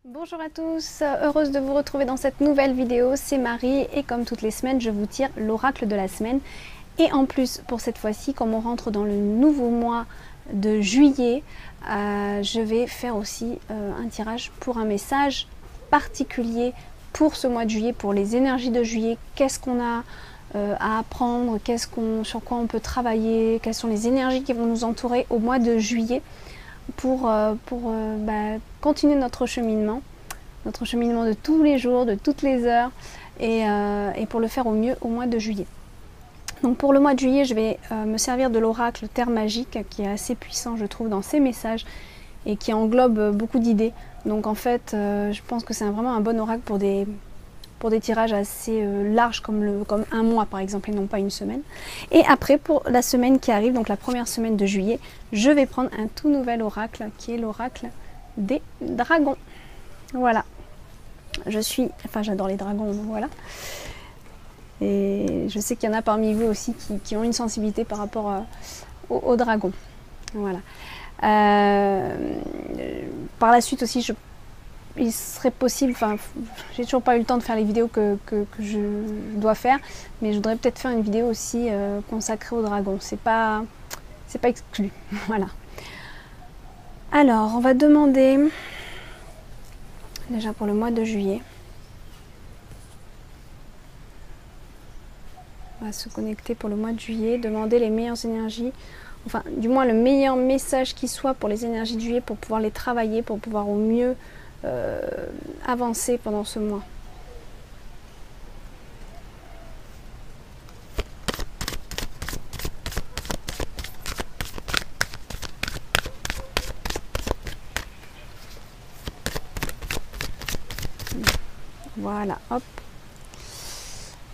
Bonjour à tous, heureuse de vous retrouver dans cette nouvelle vidéo, c'est Marie et comme toutes les semaines je vous tire l'oracle de la semaine. Et en plus pour cette fois-ci, comme on rentre dans le nouveau mois de juillet, je vais faire aussi un tirage pour un message particulier pour ce mois de juillet, pour les énergies de juillet. Qu'est-ce qu'on a à apprendre, sur quoi on peut travailler, quelles sont les énergies qui vont nous entourer au mois de juillet pour continuer notre cheminement de tous les jours, de toutes les heures et pour le faire au mieux au mois de juillet. Donc pour le mois de juillet, je vais me servir de l'oracle Terre Magique qui est assez puissant je trouve dans ses messages et qui englobe beaucoup d'idées. Donc en fait, je pense que c'est vraiment un bon oracle pour des tirages assez larges comme un mois par exemple et non pas une semaine. Et après pour la semaine qui arrive, donc la première semaine de juillet, je vais prendre un tout nouvel oracle qui est l'oracle des dragons. Voilà. J'adore les dragons, donc voilà. Et je sais qu'il y en a parmi vous aussi qui ont une sensibilité par rapport aux dragons. Voilà. Par la suite aussi, il serait possible, j'ai toujours pas eu le temps de faire les vidéos que je dois faire, mais je voudrais peut-être faire une vidéo aussi consacrée aux dragons. C'est pas exclu. Voilà. Alors, on va demander déjà pour le mois de juillet. On va se connecter pour le mois de juillet, demander les meilleures énergies, enfin du moins le meilleur message qui soit pour les énergies de juillet pour pouvoir les travailler, pour pouvoir au mieux avancer pendant ce mois. Voilà, hop.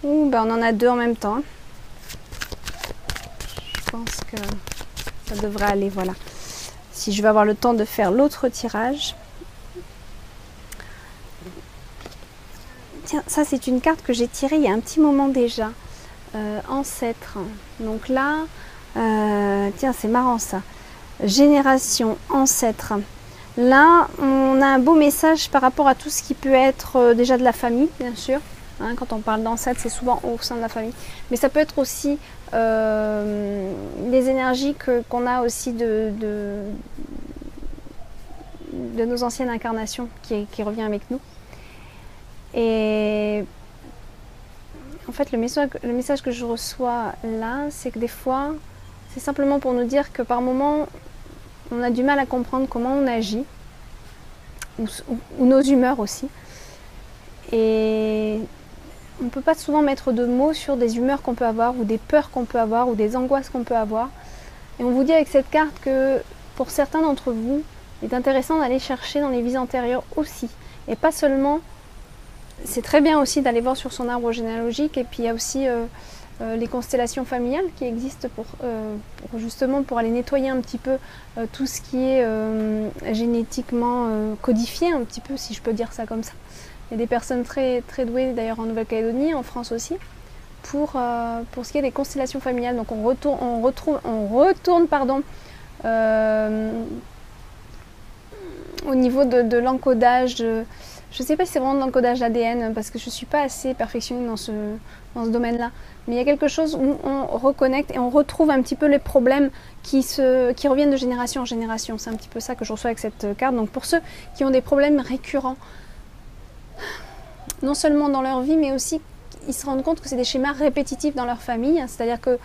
Ouh, ben on en a deux en même temps. Je pense que ça devrait aller, voilà. Si je vais avoir le temps de faire l'autre tirage. Tiens, ça c'est une carte que j'ai tirée il y a un petit moment déjà. Ancêtre. Donc là, tiens, c'est marrant ça. Génération, ancêtre. Là, on a un beau message par rapport à tout ce qui peut être déjà de la famille, bien sûr. Hein, quand on parle d'ancêtre, c'est souvent au sein de la famille. Mais ça peut être aussi les énergies qu'on a aussi de nos anciennes incarnations qui revient avec nous. Et en fait, le message que je reçois là, c'est que des fois, c'est simplement pour nous dire que par moments, on a du mal à comprendre comment on agit, ou nos humeurs aussi. Et on ne peut pas souvent mettre de mots sur des humeurs qu'on peut avoir, ou des peurs qu'on peut avoir, ou des angoisses qu'on peut avoir. Et on vous dit avec cette carte que pour certains d'entre vous, il est intéressant d'aller chercher dans les vies antérieures aussi. Et pas seulement, c'est très bien aussi d'aller voir sur son arbre généalogique, et puis il y a aussi les constellations familiales qui existent justement pour aller nettoyer un petit peu tout ce qui est génétiquement codifié, un petit peu, si je peux dire ça comme ça. Il y a des personnes très, très douées d'ailleurs en Nouvelle-Calédonie, en France aussi, pour ce qui est des constellations familiales. Donc on retourne au niveau de l'encodage. Je ne sais pas si c'est vraiment de l'encodage ADN parce que je ne suis pas assez perfectionnée dans ce domaine-là. Mais il y a quelque chose où on reconnecte et on retrouve un petit peu les problèmes qui reviennent de génération en génération. C'est un petit peu ça que je reçois avec cette carte. Donc pour ceux qui ont des problèmes récurrents, non seulement dans leur vie, mais aussi ils se rendent compte que c'est des schémas répétitifs dans leur famille. C'est-à-dire que,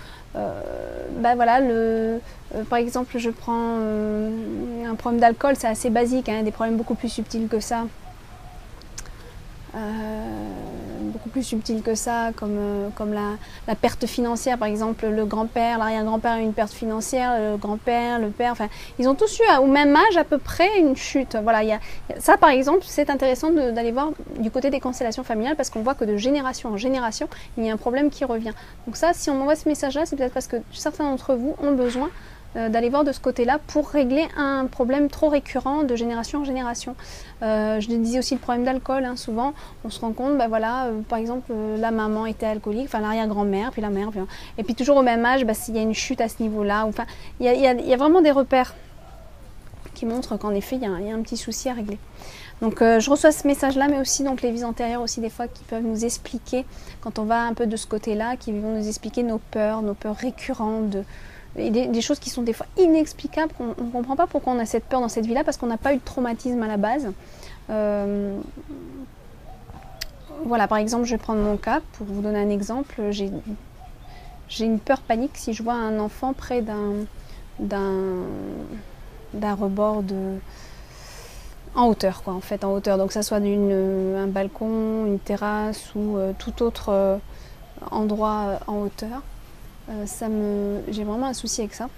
voilà, par exemple, je prends un problème d'alcool, c'est assez basique, hein, des problèmes beaucoup plus subtils que ça. Comme la perte financière, par exemple, le grand-père, l'arrière-grand-père a eu une perte financière, le grand-père, le père, enfin, ils ont tous eu au même âge à peu près une chute. Voilà, ça par exemple, c'est intéressant d'aller voir du côté des constellations familiales parce qu'on voit que de génération en génération, il y a un problème qui revient. Donc ça, si on m'envoie ce message-là, c'est peut-être parce que certains d'entre vous ont besoin d'aller voir de ce côté-là pour régler un problème trop récurrent de génération en génération. Je disais aussi le problème d'alcool, hein, souvent on se rend compte, par exemple la maman était alcoolique, enfin l'arrière-grand-mère, puis la mère, et puis toujours au même âge, s'il y a une chute à ce niveau-là, enfin il y a vraiment des repères qui montrent qu'en effet il y a un petit souci à régler. Donc je reçois ce message-là, mais aussi donc les vies antérieures aussi des fois qui peuvent nous expliquer, quand on va un peu de ce côté-là, qui vont nous expliquer nos peurs récurrentes, et des choses qui sont des fois inexplicables, qu'on ne comprend pas pourquoi on a cette peur dans cette vie-là, parce qu'on n'a pas eu de traumatisme à la base. Voilà, par exemple, je vais prendre mon cas, pour vous donner un exemple, j'ai une peur panique si je vois un enfant près d'un rebord en hauteur, quoi, en fait, en hauteur. Donc, que ça soit un balcon, une terrasse ou tout autre endroit en hauteur. J'ai vraiment un souci avec ça,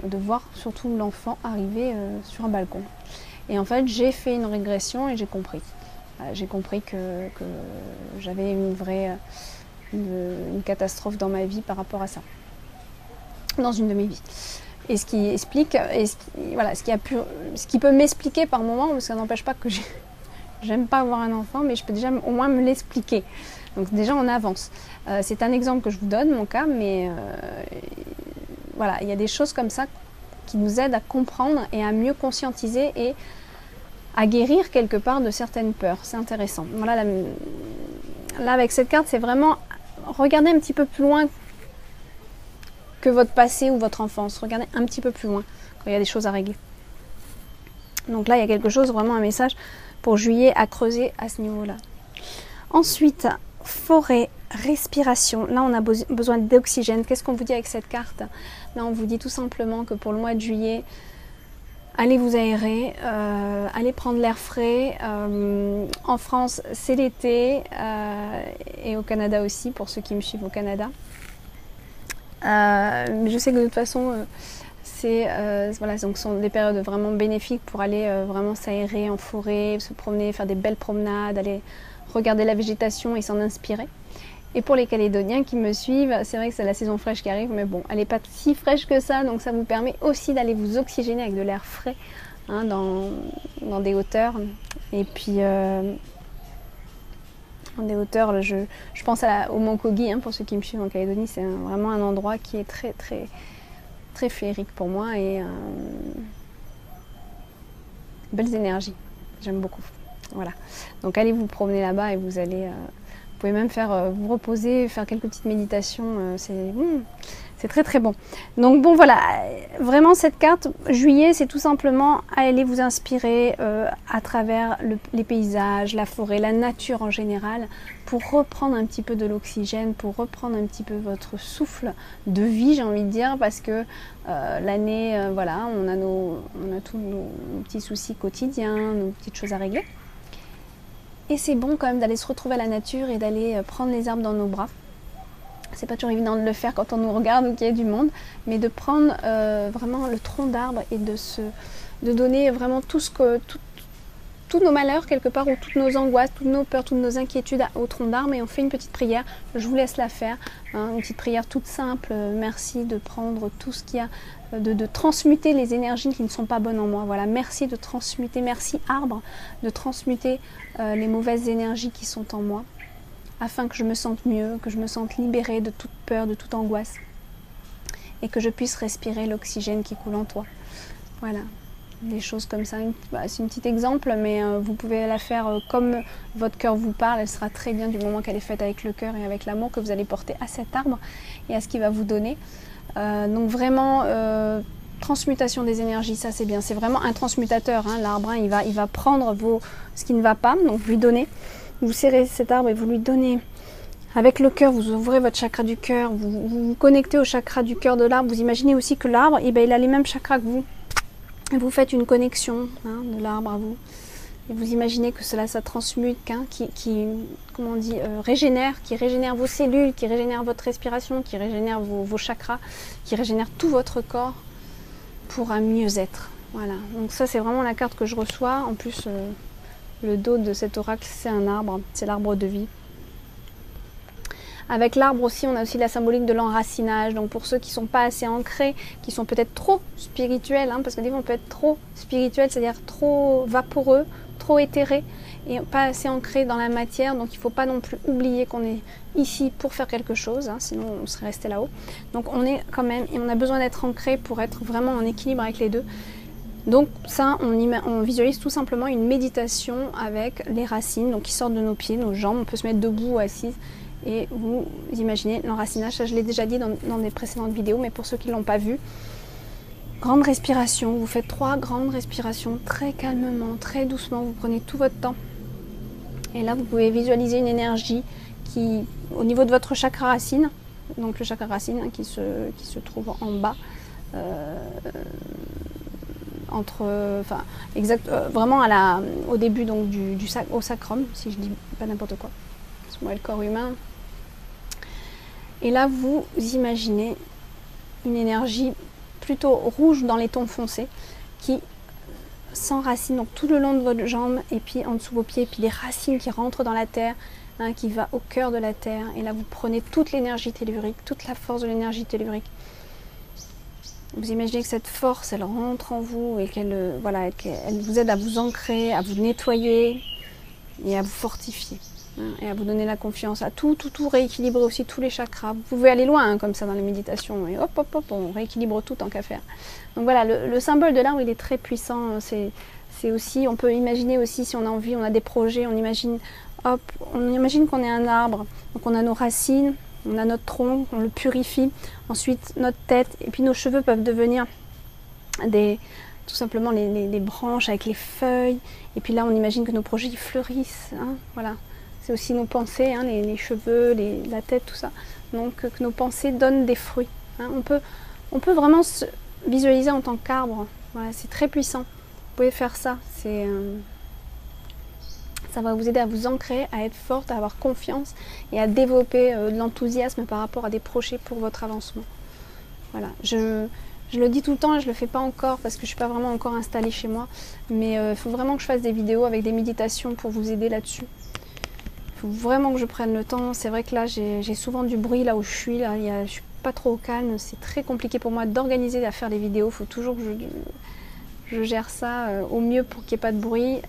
de voir surtout l'enfant arriver sur un balcon. Et en fait, j'ai fait une régression et j'ai compris. J'ai compris que j'avais une catastrophe dans ma vie par rapport à ça, dans une de mes vies. Et ce qui explique, ce qui peut m'expliquer par moment, parce que ça n'empêche pas que j'aime pas avoir un enfant, mais je peux déjà au moins me l'expliquer. Donc déjà on avance. C'est un exemple que je vous donne, mon cas, mais voilà, il y a des choses comme ça qui nous aident à comprendre et à mieux conscientiser et à guérir quelque part de certaines peurs. C'est intéressant. Voilà, là avec cette carte, c'est vraiment regarder un petit peu plus loin que votre passé ou votre enfance. Regardez un petit peu plus loin quand il y a des choses à régler. Donc là, il y a quelque chose, vraiment un message pour juillet à creuser à ce niveau-là. Ensuite, forêt, respiration. Là, on a besoin d'oxygène. Qu'est-ce qu'on vous dit avec cette carte? Là, on vous dit tout simplement que pour le mois de juillet, allez vous aérer, allez prendre l'air frais. En France, c'est l'été et au Canada aussi, pour ceux qui me suivent au Canada. Mais je sais que de toute façon, voilà, donc ce sont des périodes vraiment bénéfiques pour aller vraiment s'aérer en forêt, se promener, faire des belles promenades, aller regarder la végétation et s'en inspirer. Et pour les Calédoniens qui me suivent, c'est vrai que c'est la saison fraîche qui arrive, mais bon, elle n'est pas si fraîche que ça, donc ça vous permet aussi d'aller vous oxygéner avec de l'air frais hein, dans des hauteurs. Et puis, dans des hauteurs, je pense au Mont Kogi, hein, pour ceux qui me suivent en Calédonie, c'est vraiment un endroit qui est très, très, très féerique pour moi et belles énergies, j'aime beaucoup. Voilà, donc allez vous promener là-bas et vous allez... vous pouvez même vous reposer, faire quelques petites méditations, c'est très très bon. Donc bon voilà, vraiment cette carte juillet, c'est tout simplement aller vous inspirer à travers les paysages, la forêt, la nature en général, pour reprendre un petit peu de l'oxygène, pour reprendre un petit peu votre souffle de vie, j'ai envie de dire, parce que l'année, voilà, on a tous nos petits soucis quotidiens, nos petites choses à régler. Et c'est bon quand même d'aller se retrouver à la nature et d'aller prendre les arbres dans nos bras. C'est pas toujours évident de le faire quand on nous regarde ou qu'il y a du monde, mais de prendre vraiment le tronc d'arbre et de donner vraiment tous nos malheurs quelque part, ou toutes nos angoisses, toutes nos peurs, toutes nos inquiétudes au tronc d'arbre, et on fait une petite prière. Je vous laisse la faire, hein, une petite prière toute simple. Merci de prendre tout ce qu'il y a, de transmuter les énergies qui ne sont pas bonnes en moi. Voilà, merci de transmuter, merci arbre, de transmuter les mauvaises énergies qui sont en moi, afin que je me sente mieux, que je me sente libérée de toute peur, de toute angoisse, et que je puisse respirer l'oxygène qui coule en toi. Voilà. Des choses comme ça, c'est un petit exemple, mais vous pouvez la faire comme votre cœur vous parle. Elle sera très bien du moment qu'elle est faite avec le cœur et avec l'amour que vous allez porter à cet arbre et à ce qu'il va vous donner. Donc vraiment, transmutation des énergies, ça c'est bien. C'est vraiment un transmutateur, hein, l'arbre, hein, il va prendre ce qui ne va pas, donc lui donner. Vous serrez cet arbre et vous lui donnez avec le cœur, vous ouvrez votre chakra du cœur, vous vous connectez au chakra du cœur de l'arbre. Vous imaginez aussi que l'arbre, il a les mêmes chakras que vous. Vous faites une connexion hein, de l'arbre à vous. Et vous imaginez que ça transmute, hein, comment on dit, régénère, qui régénère vos cellules, qui régénère votre respiration, qui régénère vos chakras, qui régénère tout votre corps pour un mieux-être. Voilà. Donc ça, c'est vraiment la carte que je reçois. En plus, le dos de cet oracle, c'est un arbre, c'est l'arbre de vie. Avec l'arbre aussi, on a aussi la symbolique de l'enracinage. Donc pour ceux qui ne sont pas assez ancrés, qui sont peut-être trop spirituels, hein, parce que des fois on peut être trop spirituel, c'est-à-dire trop vaporeux, trop éthéré, et pas assez ancré dans la matière. Donc il ne faut pas non plus oublier qu'on est ici pour faire quelque chose, hein, sinon on serait resté là-haut. Donc on est quand même, et on a besoin d'être ancré pour être vraiment en équilibre avec les deux. Donc ça, on visualise tout simplement une méditation avec les racines donc qui sortent de nos pieds, nos jambes. On peut se mettre debout ou assise et vous imaginez l'enracinage. Ça, je l'ai déjà dit dans des précédentes vidéos, mais pour ceux qui ne l'ont pas vu, grande respiration. Vous faites 3 grandes respirations très calmement, très doucement. Vous prenez tout votre temps. Et là, vous pouvez visualiser une énergie qui, au niveau de votre chakra racine, donc le chakra racine qui se trouve en bas, vraiment au début donc au sacrum, si je dis pas n'importe quoi, parce que moi le corps humain. Et là vous imaginez une énergie plutôt rouge dans les tons foncés qui s'enracine donc tout le long de votre jambe et puis en dessous de vos pieds, puis les racines qui rentrent dans la terre, hein, qui va au cœur de la terre. Et là vous prenez toute l'énergie tellurique, toute la force de l'énergie tellurique. Vous imaginez que cette force, elle rentre en vous et qu'elle vous aide à vous ancrer, à vous nettoyer et à vous fortifier. Hein, et à vous donner la confiance, à tout rééquilibrer aussi, tous les chakras. Vous pouvez aller loin hein, comme ça dans les méditations et hop, on rééquilibre tout tant qu'à faire. Donc voilà, le symbole de l'arbre, il est très puissant. C'est aussi, on peut imaginer aussi si on a envie, on a des projets, on imagine qu'on est un arbre, donc on a nos racines, on a notre tronc, on le purifie, ensuite notre tête, et puis nos cheveux peuvent devenir tout simplement les branches avec les feuilles, et puis là on imagine que nos projets ils fleurissent, hein, voilà. C'est aussi nos pensées, hein, les cheveux, la tête, tout ça, donc que nos pensées donnent des fruits. Hein. On peut vraiment se visualiser en tant qu'arbre, voilà, c'est très puissant, vous pouvez faire ça, ça va vous aider à vous ancrer, à être forte, à avoir confiance et à développer de l'enthousiasme par rapport à des projets pour votre avancement. Voilà, je le dis tout le temps et je ne le fais pas encore parce que je ne suis pas vraiment encore installée chez moi. Mais il faut vraiment que je fasse des vidéos avec des méditations pour vous aider là-dessus. Il faut vraiment que je prenne le temps. C'est vrai que là, j'ai souvent du bruit là où je suis. Là, je ne suis pas trop au calme. C'est très compliqué pour moi d'organiser à faire des vidéos. Il faut toujours que je gère ça au mieux pour qu'il n'y ait pas de bruit.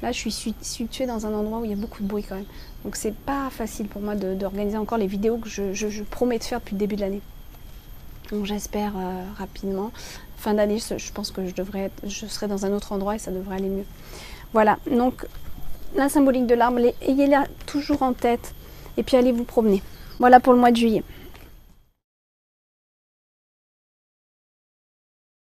Là, je suis située dans un endroit où il y a beaucoup de bruit quand même. Donc, c'est pas facile pour moi d'organiser encore les vidéos que je promets de faire depuis le début de l'année. Donc, j'espère rapidement. Fin d'année, je pense que je serai dans un autre endroit et ça devrait aller mieux. Voilà, donc la symbolique de l'arbre, ayez-la toujours en tête et puis allez vous promener. Voilà pour le mois de juillet.